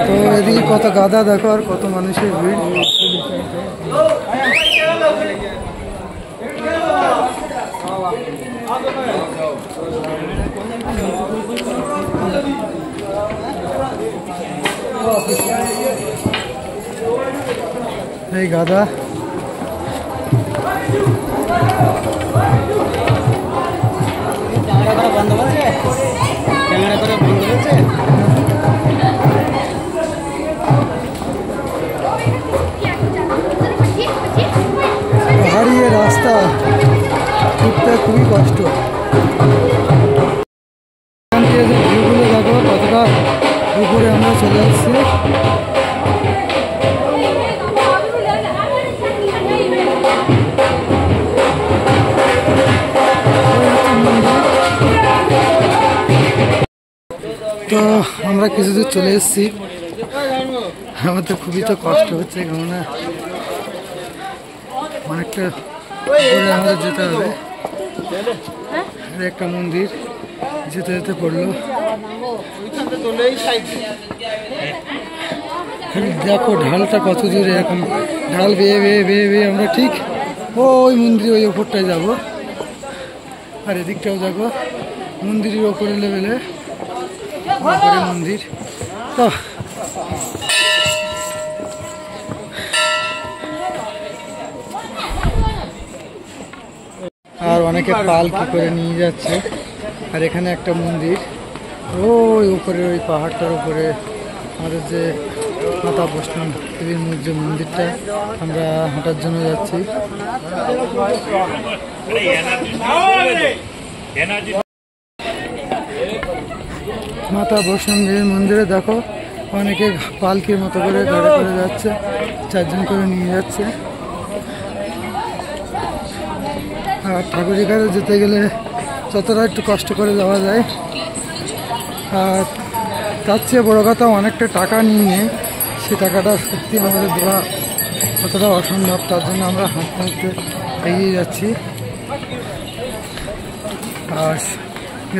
তো এদিকে কত গাদা দেখো আর কত মানুষের ভিড়। এই গাদা পাহাড়ি রাস্তা উঠতে খুবই কষ্ট। ভিউগুলো দেখো কতটা উপরে আমরা চলে আসছি। তো আমরা কিছু দূর চলে এসেছি। আমাদের খুবই তো কষ্ট হচ্ছে, কেননা অনেকটা আমাদের যেতে হবে। একটা মন্দির যেতে যেতে পড়লো। দেখো ঢালটা কত দূরে, এরকম ঢাল বেয়ে বেয়ে বেয়ে বেয়ে আমরা ঠিক ওই মন্দির ওই ওপরটায় যাবো। আর এদিকটাও দেখো মন্দিরের ওপরে লেভেলে মন্দির। তো আর অনেকে পালকি করে নিয়ে যাচ্ছে। আর এখানে একটা মন্দির ওই উপরে ওই পাহাড়টার উপরে আমাদের যে মাতা বৈষ্ণব দেবীর যে মন্দিরটা, আমরা হাঁটার জন্য যাচ্ছি। মাতা বৈষ্ণব দেবীর মন্দিরে দেখো অনেকে পালকির মতো করে গাড়ি করে যাচ্ছে, 4 জন করে নিয়ে যাচ্ছে। আর ঠাকুরের কাছে যেতে গেলে যতটা একটু কষ্ট করে যাওয়া যায়। আর তার চেয়ে বড়ো কথা অনেকটা টাকা নিয়ে নেয়, সে টাকাটা সত্যি আমাদের দেওয়া কতটা অসম্ভব। তার জন্য আমরা হাঁটতে হাঁটতে এগিয়ে যাচ্ছি। আর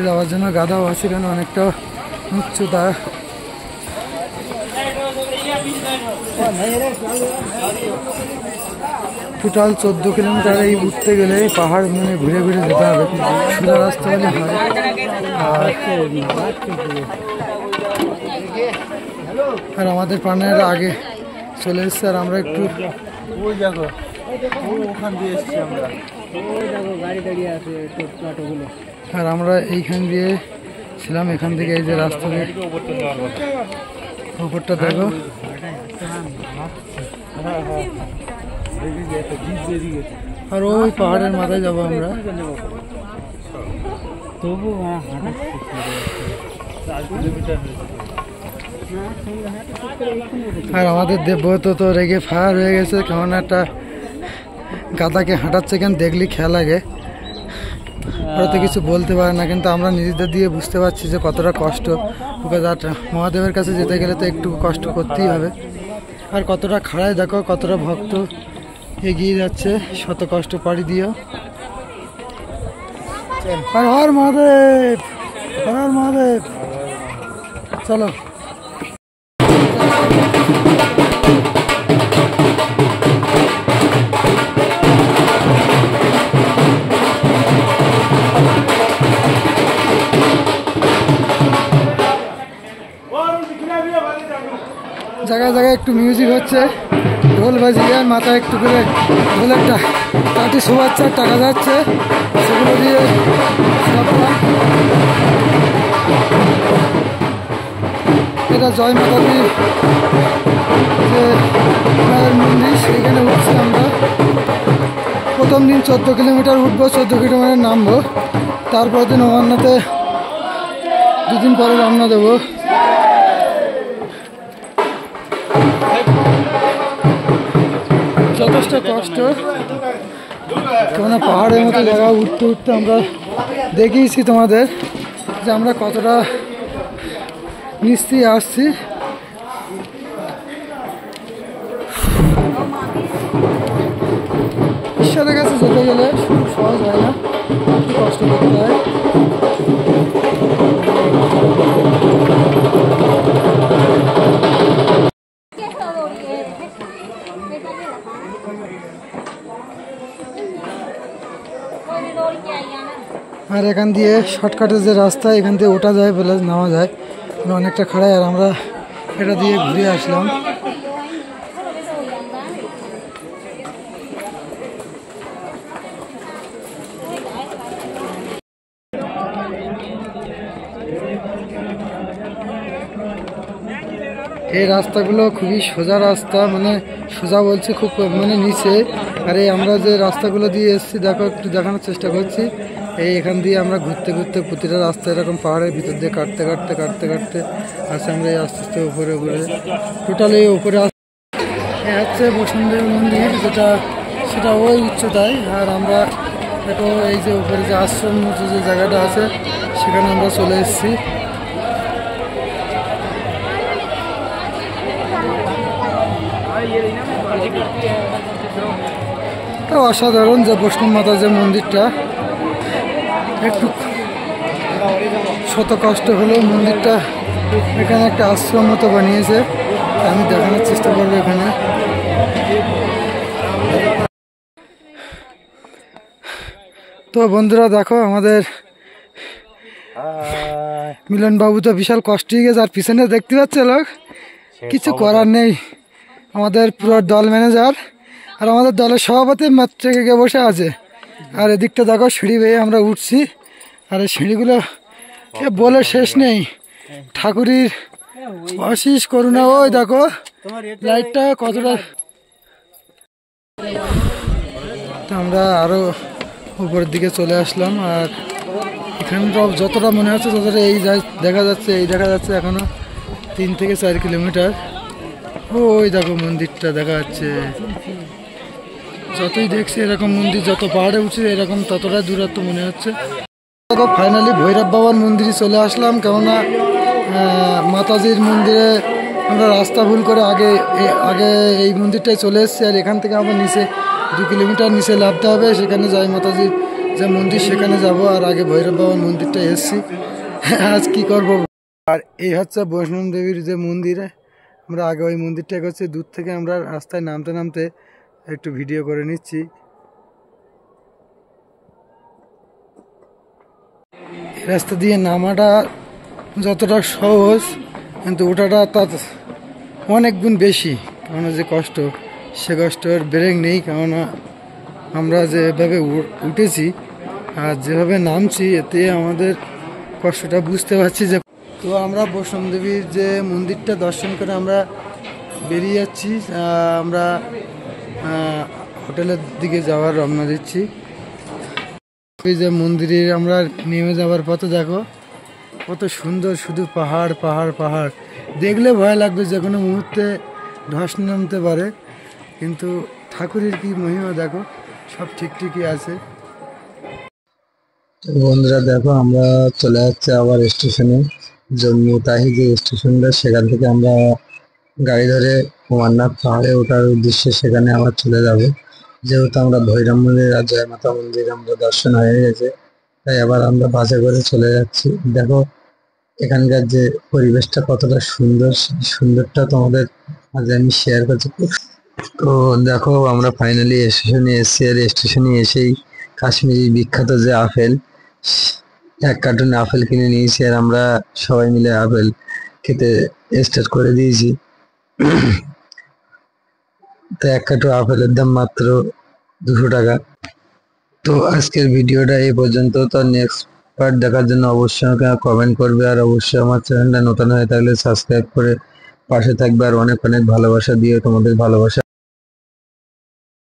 যাওয়ার জন্য গাদাও আছে, কেন অনেকটা উচ্চতা। টোটাল 14 কিলোমিটার এই উঠতে গেলে পাহাড় মানে ঘুরে ঘুরে যেতে হবে, সোজা রাস্তা হলে হয়। আর আমাদের পানের আগে চলে এসছে, আর আমরা একটু ওখান দিয়ে এসছি আমরা। আর আমরা এইখান দিয়ে ছিলাম, এখান থেকে এই যে রাস্তা দিয়ে ওপরটা দেখো। আর ওই পাহাড়ের মাথায় যাবো আমরা। আর আমাদের দেবব্রত তো রেগে ফায়ার হয়ে গেছে, কেমন একটা গাদাকে হাঁটাচ্ছে, কেন দেখলি খেয়াল লাগে। ওরা তো কিছু বলতে পারে না, কিন্তু আমরা নিজেদের দিয়ে বুঝতে পারছি যে কতটা কষ্ট। মহাদেবের কাছে যেতে গেলে তো একটু কষ্ট করতেই হবে। আর কতটা খাড়ায় দেখো, কতটা ভক্ত এগিয়ে যাচ্ছে শত কষ্ট পাড়ি দিয়েও। হর হর মহাদেব, হর হর মহাদেব। চলো জায়গায় জায়গায় একটু মিউজিক হচ্ছে, ঢোল বাজিয়ে আর মাথায় একটু করে ঢোলের কাটি শোভাচ্ছে, টাকা যাচ্ছে, সেগুলো দিয়ে এটা জয় মাতা দি যে মায়ের মন্দির, সেইখানে উঠছি আমরা। প্রথম দিন 14 কিলোমিটার উঠবো, 14 কিলোমিটার নামবো, তারপর দিন অমরনাথে 2 দিন পরে রওনা দেবো। যথেষ্ট কষ্ট, কেননা পাহাড়ের মতো জায়গা উঠতে উঠতে আমরা দেখিয়েছি তোমাদের যে আমরা কতটা নিচ দিয়ে আসছি। ঈশ্বরের কাছে যেতে গেলে খুব সহজ হয় না, একটু কষ্ট করতে হয়। আর এখান দিয়ে শর্টকাটের যে রাস্তা, এখান দিয়ে ওঠা যায় প্লাস নামা যায়, অনেকটা খাড়ায়। আর আমরা এটা দিয়ে ঘুরে আসলাম। এই রাস্তাগুলো খুবই সোজা রাস্তা, মানে সোজা বলছি খুব মানে নিচে। আর এই আমরা যে রাস্তাগুলো দিয়ে এসেছি দেখো, একটু দেখানোর চেষ্টা করছি। এখান দিয়ে আমরা ঘুরতে ঘুরতে প্রতিটা রাস্তা এরকম পাহাড়ের ভিতর দিয়ে কাটতে কাটতে কাটতে কাটতে আসছে আমরা এই আস্তে আস্তে উপরে উপরে টোটালি উপরে হচ্ছে বৈষ্ণব মন্দির, সেটা ওই উচ্চতায়। আর আমরা দেখো এই যে উপরে যে আশ্রম মতো যে জায়গাটা আছে সেখানে আমরা চলে এসেছি। অসাধারণ যে বৈষ্ণব মাতা যে মন্দিরটা, একটু শত কষ্ট হলেও মন্দিরটা এখানে একটা আশ্রম মতো বানিয়েছে। আমি দেখানোর চেষ্টা করবো এখানে। তো বন্ধুরা দেখো, আমাদের মিলন বাবু তো বিশাল কষ্ট হয়ে গেছে। আর পিছনে দেখতে পাচ্ছে লোক, কিছু করার নেই। আমাদের পুরো দল ম্যানেজার আর আমাদের দলের সভাপতি মাত্র গিয়ে বসে আছে। আর এদিকটা দেখো সিঁড়ি বেয়ে আমরা উঠছি। আর এই সিঁড়িগুলো বলে শেষ নেই। ঠাকুরের অশেষ করুণা। ওই দেখো লাইটটা কতটা। আমরা আরো উপরের দিকে চলে আসলাম। আর এখানটা যতটা মনে হচ্ছে ততটা এই দেখা যাচ্ছে এখনো 3 থেকে 4 কিলোমিটার। ওই দেখো মন্দিরটা দেখা যাচ্ছে। যতই দেখছি এরকম মন্দির, যত পাহাড়ে উঠছে এরকম ততটা দূরত্ব মনে হচ্ছে। দেখো ফাইনালি ভৈরব বাবার মন্দিরে চলে আসলাম। কেননা মাতাজির মন্দিরে আমরা রাস্তা ভুল করে আগে এই মন্দিরটায় চলে এসেছি। আর এখান থেকে আমরা নিচে 2 কিলোমিটার নিচে নামতে হবে, সেখানে যাই মাতাজির যে মন্দির সেখানে যাব। আর আগে ভৈরব বাবার মন্দিরটা এসেছি। আজ কি করব। আর এই হচ্ছে বৈষ্ণব দেবীর যে মন্দিরে, আমরা আগে ওই মন্দিরটা করছি। দূর থেকে আমরা রাস্তায় নামতে নামতে একটু ভিডিও করে নিচ্ছি। রাস্তা দিয়ে নামাটা যতটা সহজ, কিন্তু ওঠাটা তার অনেক গুণ বেশি। কেননা যে কষ্ট, সে কষ্টের ব্রেক নেই। কেননা আমরা যেভাবে উঠেছি আর যেভাবে নামছি, এতে আমাদের কষ্টটা বুঝতে পারছি। যে তো আমরা বৈষ্ণব দেবীর যে মন্দিরটা দর্শন করে আমরা বেরিয়ে যাচ্ছি। আমরা হোটেলের দিকে যাওয়ার রওনা দিচ্ছি। এই যে মন্দিরে আমরা নেমে যাওয়ার পথে দেখো কত সুন্দর, শুধু পাহাড় পাহাড় পাহাড়। দেখলে ভয় লাগবে যে কোনো মুহূর্তে ধস নামতে পারে, কিন্তু ঠাকুরের কি মহিমা দেখো, সব ঠিকই আছে। বন্ধুরা দেখো, আমরা চলে যাচ্ছি আবার স্টেশনে। জম্মু তাহি যে স্টেশনটা, সেখান থেকে আমরা গাড়ি ধরে অমরনাথ পাহাড়ে ওঠার উদ্দেশ্যে সেখানে আবার চলে যাব। যেহেতু আমরা ভৈরব মন্দির আর জয় মাতা মন্দির আমরা দর্শন হয়ে গেছে, তাই আবার আমরা বাসে করে চলে যাচ্ছি। দেখো এখানকার যে পরিবেশটা কতটা সুন্দর, সুন্দরটা তোমাদের আজ আমি শেয়ার করছি। তো দেখো আমরা ফাইনালি স্টেশনে এসেছি। আর স্টেশনে এসেই কাশ্মীরি বিখ্যাত যে আপেল, 1 কার্টুন আপেল কিনে নিয়েছি। আর আমরা সবাই মিলে আপেল খেতে স্টার্ট করে দিয়েছি। তো 1 কার্টুন আপেলের দাম মাত্র 200 টাকা। তো আজকের ভিডিওটা এই পর্যন্ত। তো নেক্সট পার্ট দেখার জন্য অবশ্যই আমাকে কমেন্ট করবে। আর অবশ্যই আমার চ্যানেলটা নতুন হয়ে থাকলে সাবস্ক্রাইব করে পাশে থাকবে। আর অনেক অনেক ভালোবাসা দিয়ে তোমাদের ভালোবাসা